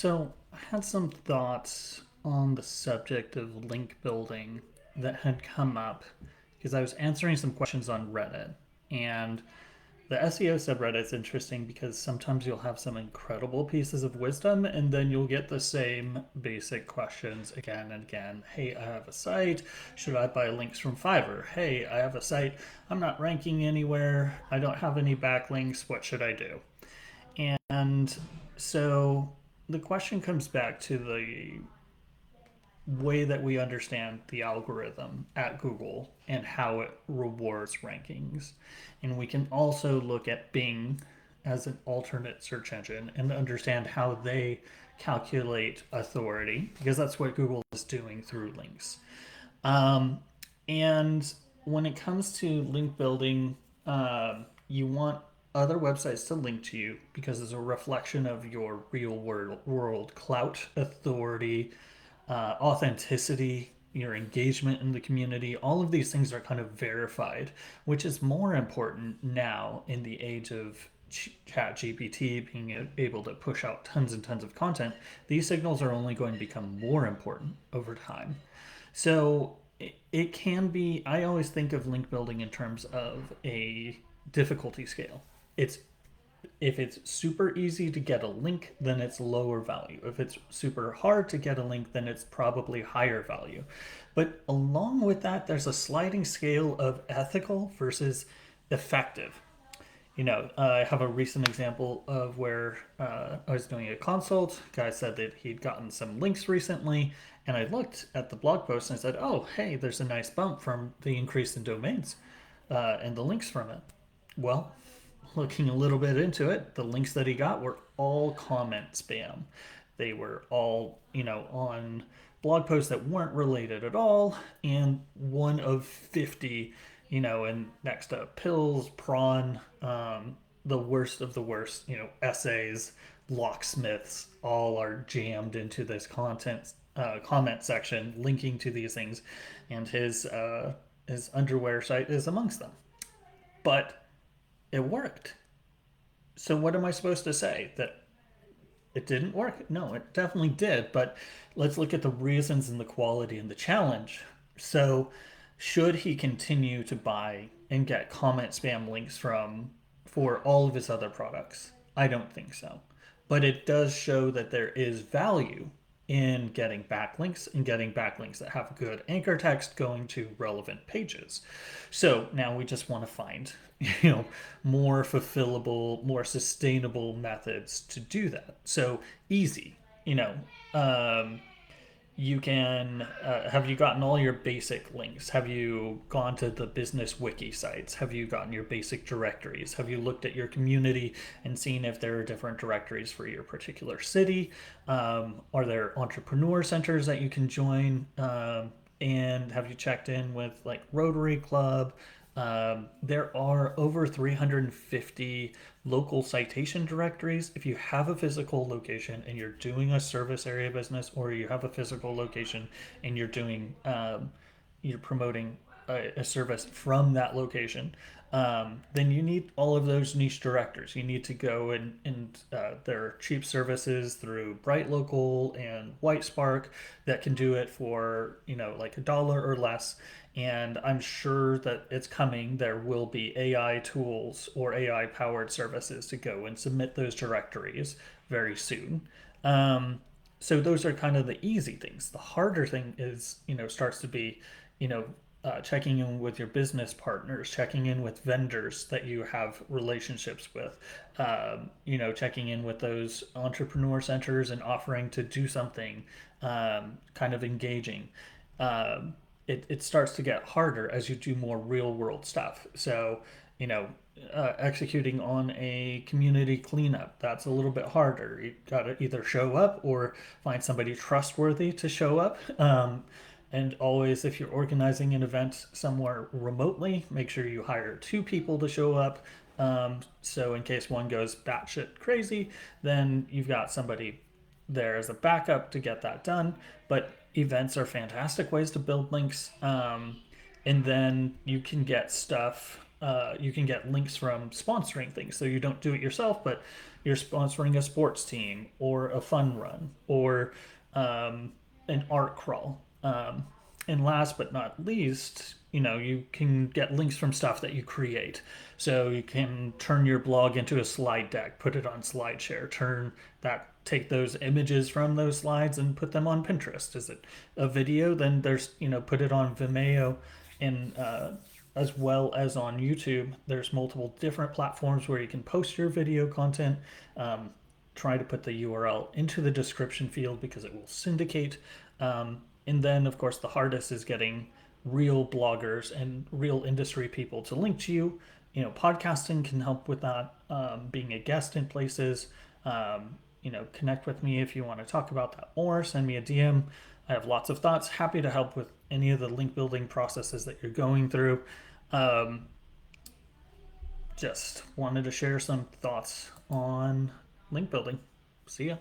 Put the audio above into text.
So, I had some thoughts on the subject of link building that had come up because I was answering some questions on Reddit. And the SEO subreddit's interesting because sometimes you'll have some incredible pieces of wisdom, and then you'll get the same basic questions again and again. Hey, I have a site. Should I buy links from Fiverr? Hey, I have a site. I'm not ranking anywhere. I don't have any backlinks. What should I do? And so the question comes back to the way that we understand the algorithm at Google and how it rewards rankings. And we can also look at Bing as an alternate search engine and understand how they calculate authority, because that's what Google is doing through links. Um, and when it comes to link building, you want other websites to link to you because it's a reflection of your real world clout, authority, authenticity, your engagement in the community. All of these things are kind of verified, which is more important now in the age of chat gpt being able to push out tons and tons of content. These signals are only going to become more important over time. So it can be, I always think of link building in terms of a difficulty scale. It's If it's super easy to get a link, then it's lower value. If it's super hard to get a link, then it's probably higher value. But along with that, there's a sliding scale of ethical versus effective. I have a recent example of where I was doing a consult. Guy said that he'd gotten some links recently, and I looked at the blog post and I said, "Oh, hey, there's a nice bump from the increase in domains and the links from it." Well, looking a little bit into it, the links that he got were all comment spam. They were all, on blog posts that weren't related at all, and one of 50, and next to pills, prawn, the worst of the worst, essays, locksmiths, all are jammed into this comment section, linking to these things, and his underwear site is amongst them. But it worked. So what am I supposed to say? That it didn't work? No, it definitely did. But let's look at the reasons and the quality and the challenge. So should he continue to buy and get comment spam links from for all of his other products? I don't think so. But it does show that there is value in getting backlinks that have good anchor text going to relevant pages. So now we just want to find, more fulfillable, more sustainable methods to do that. So easy, um, you can have you gotten all your basic links? Have you gone to the business wiki sites? Have you gotten your basic directories? Have you looked at your community and seen if there are different directories for your particular city? Are there entrepreneur centers that you can join? And have you checked in with like Rotary Club? There are over 350 local citation directories. If you have a physical location and you're doing a service area business, or you have a physical location and you're promoting a service from that location, then you need all of those niche directors. You need to go and there are cheap services through Bright Local and White Spark that can do it for, like $1 or less. And I'm sure that it's coming. There will be AI tools or AI powered services to go and submit those directories very soon. So those are kind of the easy things. The harder thing is, starts to be, you know, checking in with your business partners, checking in with vendors that you have relationships with, checking in with those entrepreneur centers and offering to do something kind of engaging. It starts to get harder as you do more real world stuff. So, you know, executing on a community cleanup, that's a little bit harder. You got to either show up or find somebody trustworthy to show up. And always, if you're organizing an event somewhere remotely, make sure you hire two people to show up. So in case one goes batshit crazy, then you've got somebody there as a backup to get that done. But events are fantastic ways to build links. And then you can get stuff. you can get links from sponsoring things. So you don't do it yourself, but you're sponsoring a sports team or a fun run or an art crawl. And last but not least, you can get links from stuff that you create. So you can turn your blog into a slide deck, put it on SlideShare, take those images from those slides and put them on Pinterest. Is it a video? Then put it on Vimeo and as well as on YouTube. There's multiple different platforms where you can post your video content. Try to put the URL into the description field because it will syndicate. And then, of course, the hardest is getting real bloggers and real industry people to link to you. Podcasting can help with that. Being a guest in places. Connect with me if you want to talk about that more. Send me a DM. I have lots of thoughts. Happy to help with any of the link building processes that you're going through. Just wanted to share some thoughts on link building. See ya.